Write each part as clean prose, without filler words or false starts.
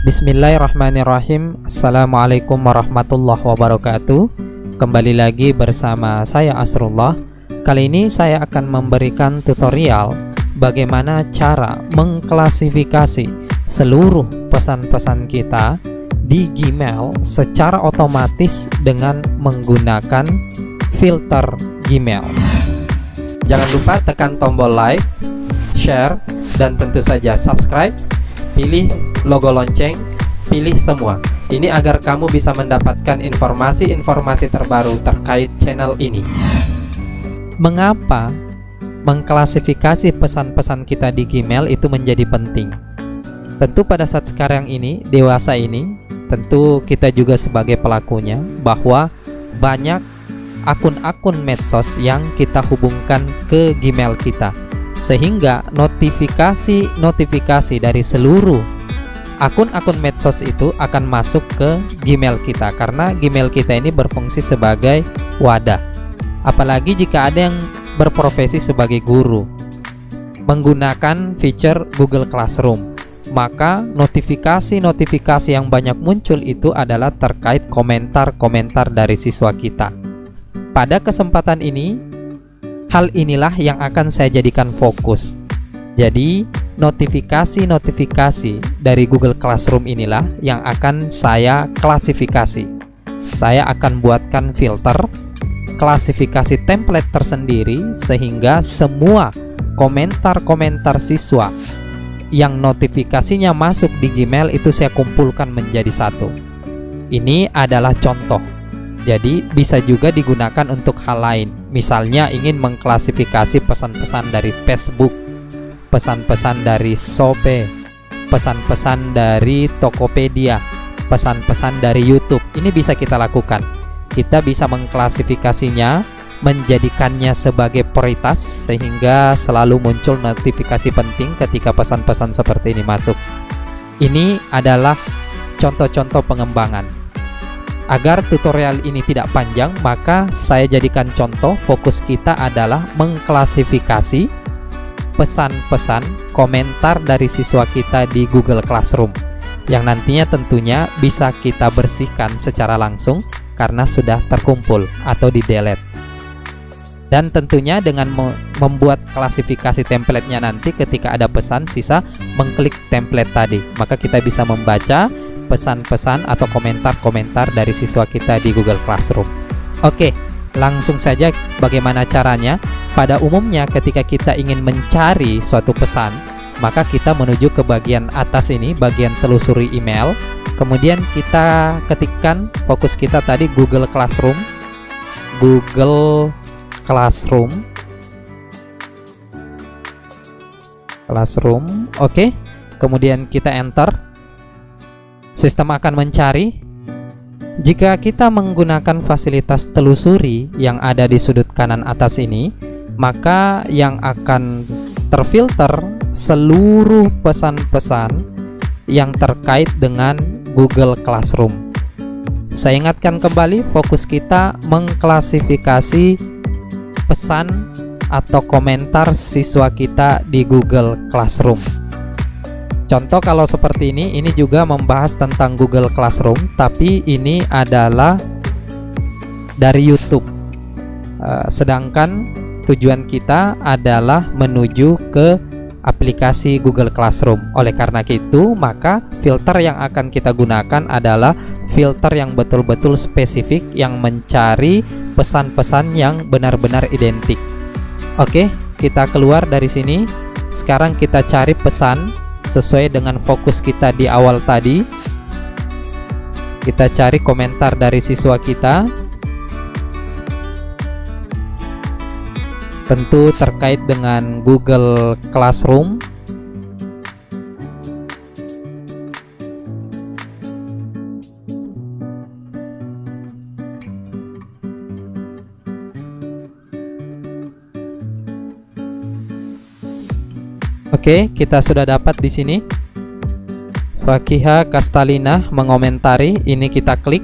Bismillahirrahmanirrahim. Assalamualaikum warahmatullahi wabarakatuh. Kembali lagi bersama saya Asrullah. Kali ini saya akan memberikan tutorial bagaimana cara mengklasifikasi seluruh pesan-pesan kita di Gmail secara otomatis dengan menggunakan filter Gmail. Jangan lupa tekan tombol like, share, dan tentu saja subscribe. Pilih logo lonceng, pilih semua. Ini agar kamu bisa mendapatkan informasi-informasi terbaru terkait channel ini. Mengapa mengklasifikasi pesan-pesan kita di Gmail itu menjadi penting? Tentu pada saat sekarang ini, dewasa ini, tentu kita juga sebagai pelakunya, bahwa banyak akun-akun medsos yang kita hubungkan ke Gmail kita, sehingga notifikasi dari seluruh akun-akun medsos itu akan masuk ke Gmail kita, karena Gmail kita ini berfungsi sebagai wadah. Apalagi jika ada yang berprofesi sebagai guru menggunakan feature Google Classroom, maka notifikasi yang banyak muncul itu adalah terkait komentar-komentar dari siswa kita. Pada kesempatan ini, hal inilah yang akan saya jadikan fokus. Jadi, notifikasi dari Google Classroom inilah yang akan saya klasifikasi. Saya akan buatkan filter, klasifikasi template tersendiri, sehingga semua komentar-komentar siswa yang notifikasinya masuk di Gmail itu saya kumpulkan menjadi satu. Ini adalah contoh. Jadi bisa juga digunakan untuk hal lain. Misalnya ingin mengklasifikasi pesan-pesan dari Facebook, pesan-pesan dari Shopee, pesan-pesan dari Tokopedia, pesan-pesan dari YouTube. Ini bisa kita lakukan. Kita bisa mengklasifikasinya, menjadikannya sebagai prioritas, sehingga selalu muncul notifikasi penting ketika pesan-pesan seperti ini masuk. Ini adalah contoh-contoh pengembangan. Agar tutorial ini tidak panjang, maka saya jadikan contoh. Fokus kita adalah mengklasifikasi pesan-pesan komentar dari siswa kita di Google Classroom, yang nantinya tentunya bisa kita bersihkan secara langsung karena sudah terkumpul atau di delete. Dan tentunya dengan membuat klasifikasi templatenya, nanti ketika ada pesan sisa, mengklik template tadi, maka kita bisa membaca pesan-pesan atau komentar-komentar dari siswa kita di Google Classroom. Oke, langsung saja bagaimana caranya. Pada umumnya ketika kita ingin mencari suatu pesan, maka kita menuju ke bagian atas ini, bagian telusuri email. Kemudian kita ketikkan, fokus kita tadi Google Classroom, oke. Kemudian kita enter. Sistem akan mencari. Jika kita menggunakan fasilitas telusuri yang ada di sudut kanan atas ini, maka yang akan terfilter seluruh pesan-pesan yang terkait dengan Google Classroom. Saya ingatkan kembali, fokus kita mengklasifikasi pesan atau komentar siswa kita di Google Classroom. Contoh kalau seperti ini juga membahas tentang Google Classroom, tapi ini adalah dari YouTube. Sedangkan tujuan kita adalah menuju ke aplikasi Google Classroom. Oleh karena itu, maka filter yang akan kita gunakan adalah filter yang betul-betul spesifik, yang mencari pesan-pesan yang benar-benar identik. Oke, kita keluar dari sini. Sekarang kita cari pesan sesuai dengan fokus kita di awal tadi. Kita cari komentar dari siswa kita, tentu terkait dengan Google Classroom. Oke, kita sudah dapat di sini. Fakiha Kastalina mengomentari, ini kita klik.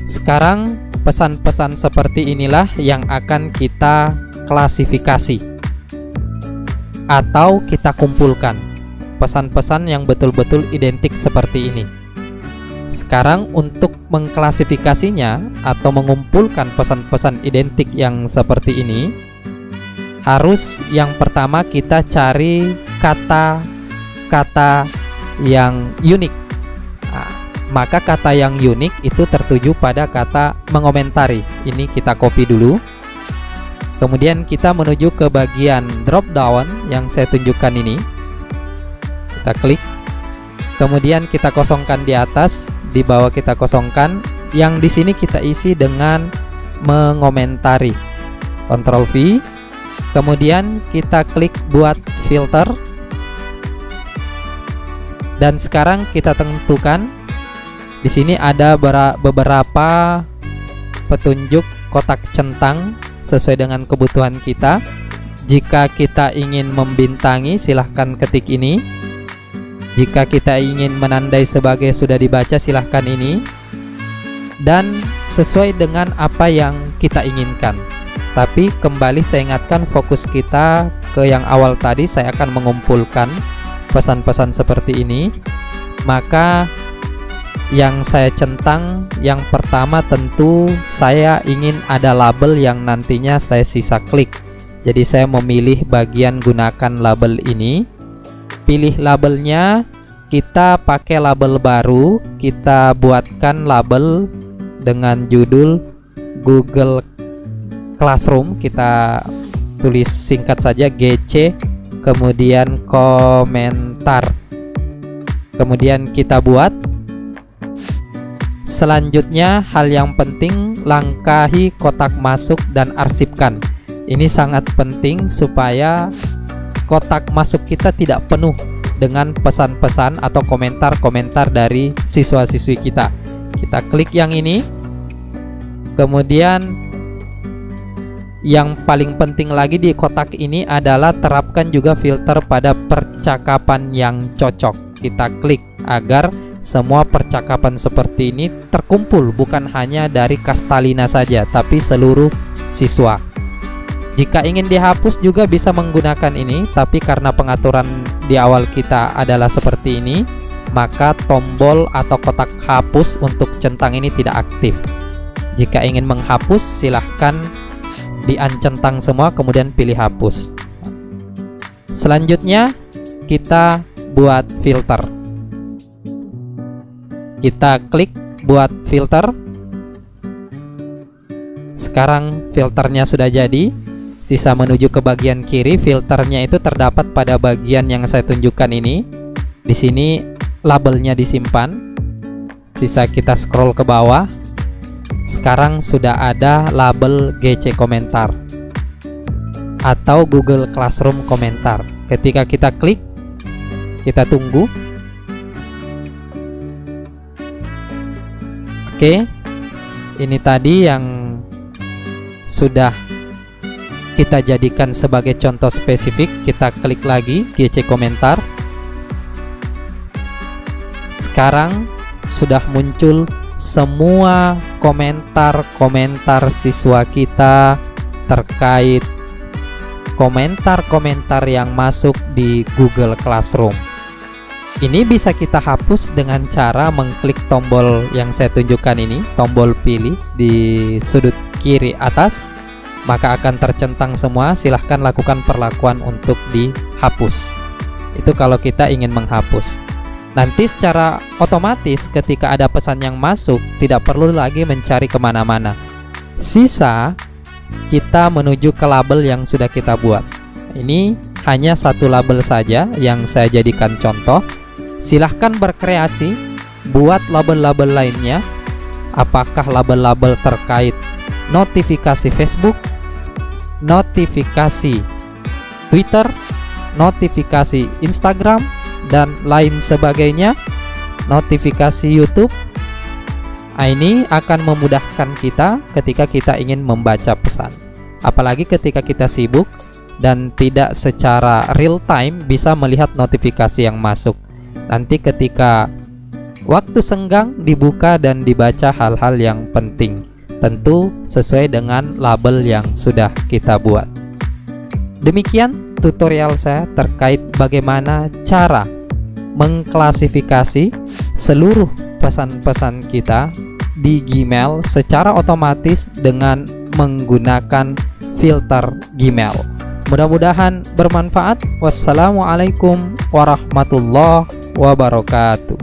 Sekarang pesan-pesan seperti inilah yang akan kita klasifikasi atau kita kumpulkan. pesan-pesan yang betul-betul identik seperti ini. Sekarang untuk mengklasifikasinya atau mengumpulkan pesan-pesan identik yang seperti ini, harus yang pertama kita cari kata-kata yang unik. Nah, maka kata yang unik itu tertuju pada kata mengomentari. Ini kita copy dulu. Kemudian kita menuju ke bagian drop down yang saya tunjukkan ini. Kita klik. Kemudian kita kosongkan di atas, di bawah kita kosongkan. Yang di sini kita isi dengan mengomentari. Ctrl V. Kemudian kita klik buat filter. Dan sekarang kita tentukan di sini ada beberapa petunjuk kotak centang sesuai dengan kebutuhan kita. Jika kita ingin membintangi, silahkan ketik ini. Jika kita ingin menandai sebagai sudah dibaca, silahkan ini. Dan sesuai dengan apa yang kita inginkan. Tapi kembali saya ingatkan, fokus kita ke yang awal tadi. Saya akan mengumpulkan pesan-pesan seperti ini. Maka yang saya centang, yang pertama tentu saya ingin ada label yang nantinya saya sisa klik. Jadi saya memilih bagian gunakan label ini. Pilih labelnya, kita pakai label baru. Kita buatkan label dengan judul Google Classroom. Kita tulis singkat saja GC, kemudian komentar. Kemudian kita buat. Selanjutnya, hal yang penting, langkahi kotak masuk dan arsipkan. Ini sangat penting supaya kotak masuk kita tidak penuh dengan pesan-pesan atau komentar-komentar dari siswa-siswi kita. Kita klik yang ini. Kemudian yang paling penting lagi di kotak ini adalah terapkan juga filter pada percakapan yang cocok. Kita klik agar semua percakapan seperti ini terkumpul, bukan hanya dari Kastalina saja, tapi seluruh siswa. Jika ingin dihapus juga bisa menggunakan ini, tapi karena pengaturan di awal kita adalah seperti ini, maka tombol atau kotak hapus untuk centang ini tidak aktif. Jika ingin menghapus, silahkan di-uncentang semua, kemudian pilih hapus. Selanjutnya, kita buat filter. Kita klik buat filter. Sekarang filternya sudah jadi. Sisa menuju ke bagian kiri. Filternya itu terdapat pada bagian yang saya tunjukkan ini. Di sini labelnya disimpan. Sisa kita scroll ke bawah. Sekarang sudah ada label GC komentar atau Google Classroom komentar. Ketika kita klik, kita tunggu. Oke, ini tadi yang sudah kita jadikan sebagai contoh spesifik. Kita klik lagi GC komentar. Sekarang sudah muncul semua komentar-komentar siswa kita terkait komentar-komentar yang masuk di Google Classroom. Ini bisa kita hapus dengan cara mengklik tombol yang saya tunjukkan ini, tombol pilih di sudut kiri atas, maka akan tercentang semua. Silahkan lakukan perlakuan untuk dihapus. Itu kalau kita ingin menghapus. Nanti secara otomatis ketika ada pesan yang masuk, tidak perlu lagi mencari kemana-mana. Sisa kita menuju ke label yang sudah kita buat. Ini hanya satu label saja yang saya jadikan contoh. Silahkan berkreasi, buat label-label lainnya. Apakah label-label terkait notifikasi Facebook, notifikasi Twitter, notifikasi Instagram, dan lain sebagainya, notifikasi YouTube. Ini akan memudahkan kita ketika kita ingin membaca pesan. Apalagi ketika kita sibuk dan tidak secara real time bisa melihat notifikasi yang masuk. Nanti ketika waktu senggang dibuka dan dibaca hal-hal yang penting, tentu sesuai dengan label yang sudah kita buat. Demikian tutorial saya terkait bagaimana cara mengklasifikasi seluruh pesan-pesan kita di Gmail secara otomatis dengan menggunakan filter Gmail. Mudah-mudahan bermanfaat. Wassalamualaikum warahmatullahi wabarakatuh.